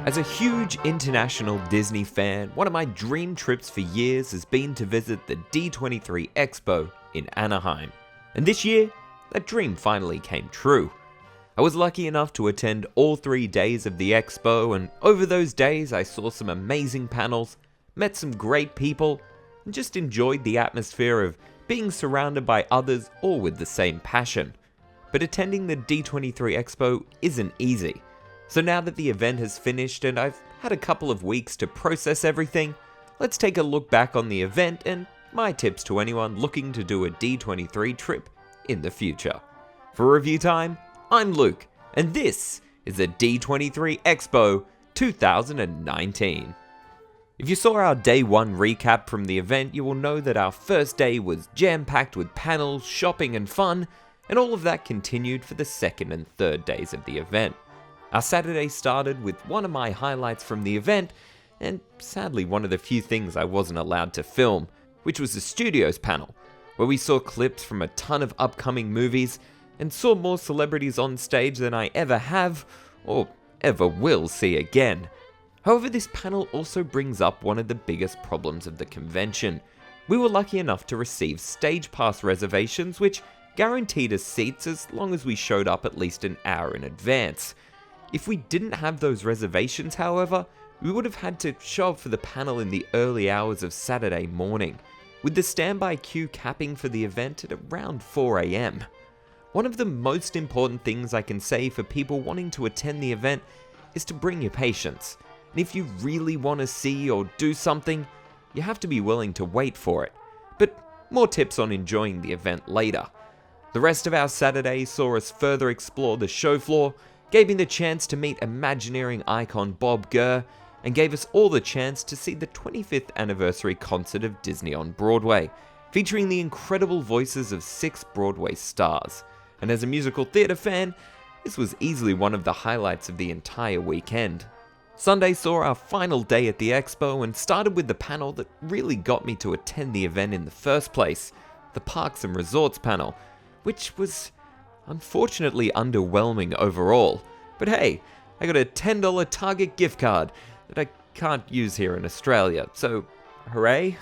As a huge international Disney fan, one of my dream trips for years has been to visit the D23 Expo in Anaheim. And this year, that dream finally came true. I was lucky enough to attend all 3 days of the expo, and over those days I saw some amazing panels, met some great people, and just enjoyed the atmosphere of being surrounded by others all with the same passion. But attending the D23 Expo isn't easy. So now that the event has finished and I've had a couple of weeks to process everything, let's take a look back on the event and my tips to anyone looking to do a D23 trip in the future. For Review Time, I'm Luke, and this is the D23 Expo 2019. If you saw our Day 1 recap from the event, you will know that our first day was jam-packed with panels, shopping and fun, and all of that continued for the second and third days of the event. Our Saturday started with one of my highlights from the event, and sadly one of the few things I wasn't allowed to film, which was the Studios panel, where we saw clips from a ton of upcoming movies and saw more celebrities on stage than I ever have, or ever will see again. However, this panel also brings up one of the biggest problems of the convention. We were lucky enough to receive stage pass reservations, which guaranteed us seats as long as we showed up at least an hour in advance. If we didn't have those reservations, however, we would have had to show up for the panel in the early hours of Saturday morning, with the standby queue capping for the event at around 4 AM. One of the most important things I can say for people wanting to attend the event is to bring your patience, and if you really want to see or do something, you have to be willing to wait for it. But more tips on enjoying the event later. The rest of our Saturday saw us further explore the show floor, gave me the chance to meet Imagineering icon Bob Gurr, and gave us all the chance to see the 25th anniversary concert of Disney on Broadway, featuring the incredible voices of 6 Broadway stars. And as a musical theatre fan, this was easily one of the highlights of the entire weekend. Sunday saw our final day at the expo and started with the panel that really got me to attend the event in the first place, the Parks and Resorts panel, which was unfortunately underwhelming overall. But hey, I got a $10 Target gift card that I can't use here in Australia, so hooray.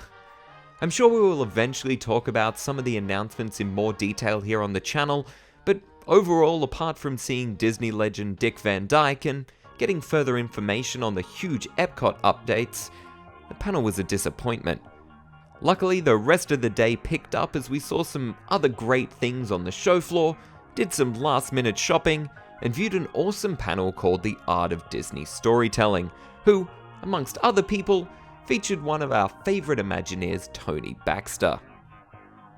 I'm sure we will eventually talk about some of the announcements in more detail here on the channel, but overall, apart from seeing Disney legend Dick Van Dyke and getting further information on the huge Epcot updates, the panel was a disappointment. Luckily, the rest of the day picked up as we saw some other great things on the show floor, did some last-minute shopping, and viewed an awesome panel called The Art of Disney Storytelling, who, amongst other people, featured one of our favorite Imagineers, Tony Baxter.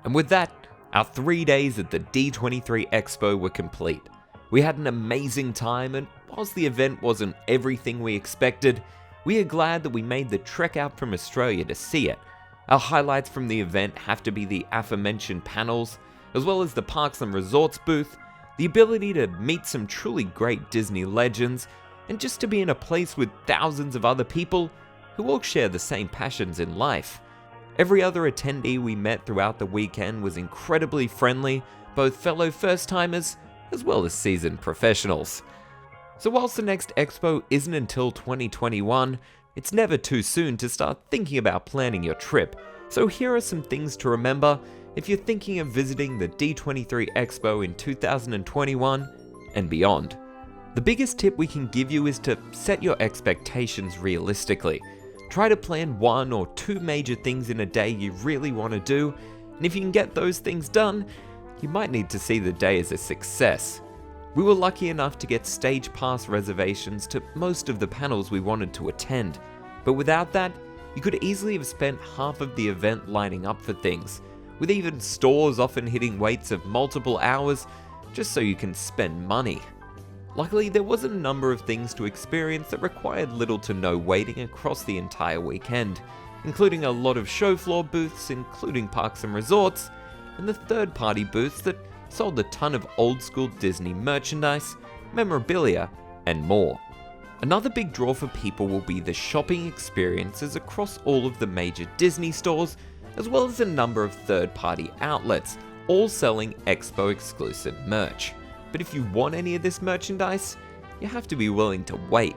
And with that, our 3 days at the D23 Expo were complete. We had an amazing time, and whilst the event wasn't everything we expected, we are glad that we made the trek out from Australia to see it. Our highlights from the event have to be the aforementioned panels, as well as the Parks and Resorts booth, the ability to meet some truly great Disney legends, and just to be in a place with thousands of other people who all share the same passions in life. Every other attendee we met throughout the weekend was incredibly friendly, both fellow first-timers as well as seasoned professionals. So whilst the next expo isn't until 2021, it's never too soon to start thinking about planning your trip. So here are some things to remember if you're thinking of visiting the D23 Expo in 2021 and beyond. The biggest tip we can give you is to set your expectations realistically. Try to plan 1 or 2 major things in a day you really want to do, and if you can get those things done, you might need to see the day as a success. We were lucky enough to get stage pass reservations to most of the panels we wanted to attend, but without that, you could easily have spent half of the event lining up for things, with even stores often hitting waits of multiple hours just so you can spend money. Luckily, there was a number of things to experience that required little to no waiting across the entire weekend, including a lot of show floor booths, including Parks and Resorts, and the third-party booths that sold a ton of old-school Disney merchandise, memorabilia, and more. Another big draw for people will be the shopping experiences across all of the major Disney stores, as well as a number of third-party outlets, all selling Expo-exclusive merch. But if you want any of this merchandise, you have to be willing to wait.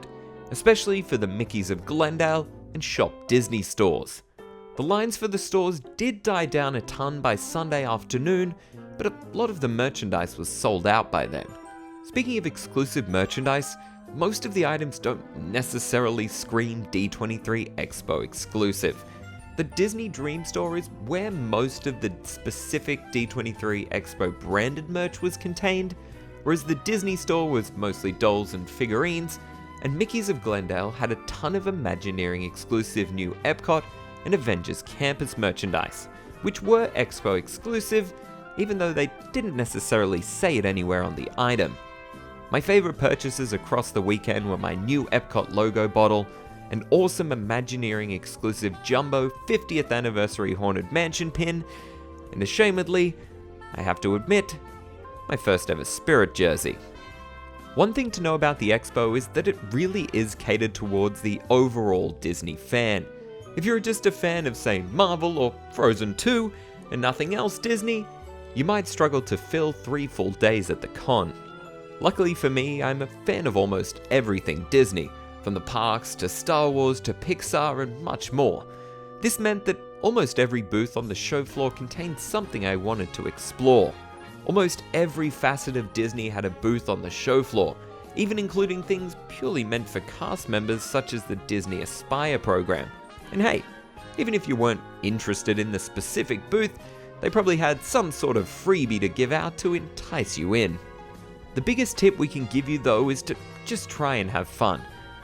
especially for the Mickeys of Glendale and Shop Disney stores. The lines for the stores did die down a ton by Sunday afternoon, but a lot of the merchandise was sold out by then. Speaking of exclusive merchandise, most of the items don't necessarily scream D23 Expo exclusive. The Disney Dream Store is where most of the specific D23 Expo branded merch was contained, whereas the Disney Store was mostly dolls and figurines, and Mickey's of Glendale had a ton of Imagineering exclusive new Epcot and Avengers Campus merchandise, which were Expo exclusive, even though they didn't necessarily say it anywhere on the item. My favorite purchases across the weekend were my new Epcot logo bottle, an awesome Imagineering exclusive jumbo 50th anniversary Haunted Mansion pin, and ashamedly, I have to admit, my first ever Spirit jersey. One thing to know about the Expo is that it really is catered towards the overall Disney fan. If you're just a fan of, say, Marvel or Frozen 2 and nothing else Disney, you might struggle to fill 3 full days at the con. Luckily for me, I'm a fan of almost everything Disney, from the parks to Star Wars to Pixar and much more. This meant that almost every booth on the show floor contained something I wanted to explore. Almost every facet of Disney had a booth on the show floor, even including things purely meant for cast members such as the Disney Aspire program. And hey, even if you weren't interested in the specific booth, they probably had some sort of freebie to give out to entice you in. The biggest tip we can give you though is to just try and have fun.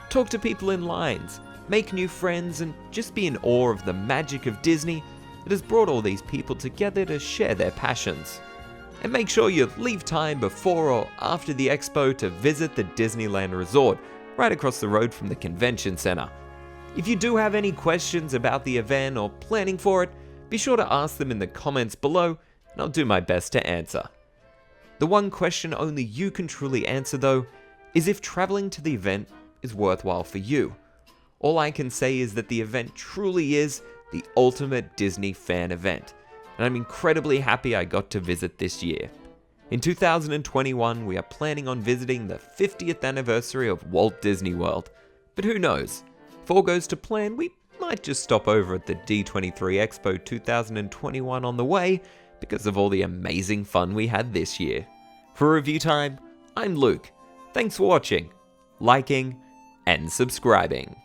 Talk to people in lines, make new friends, and just be in awe of the magic of Disney that has brought all these people together to share their passions. And make sure you leave time before or after the expo to visit the Disneyland Resort, right across the road from the convention center. If you do have any questions about the event or planning for it, be sure to ask them in the comments below, and I'll do my best to answer. The one question only you can truly answer though, is if traveling to the event is worthwhile for you. All I can say is that the event truly is the ultimate Disney fan event, and I'm incredibly happy I got to visit this year. In 2021, we are planning on visiting the 50th anniversary of Walt Disney World, but who knows? If all goes to plan, we might just stop over at the D23 Expo 2021 on the way because of all the amazing fun we had this year. For ReviewTyme, I'm Luke. Thanks for watching, liking, and subscribing.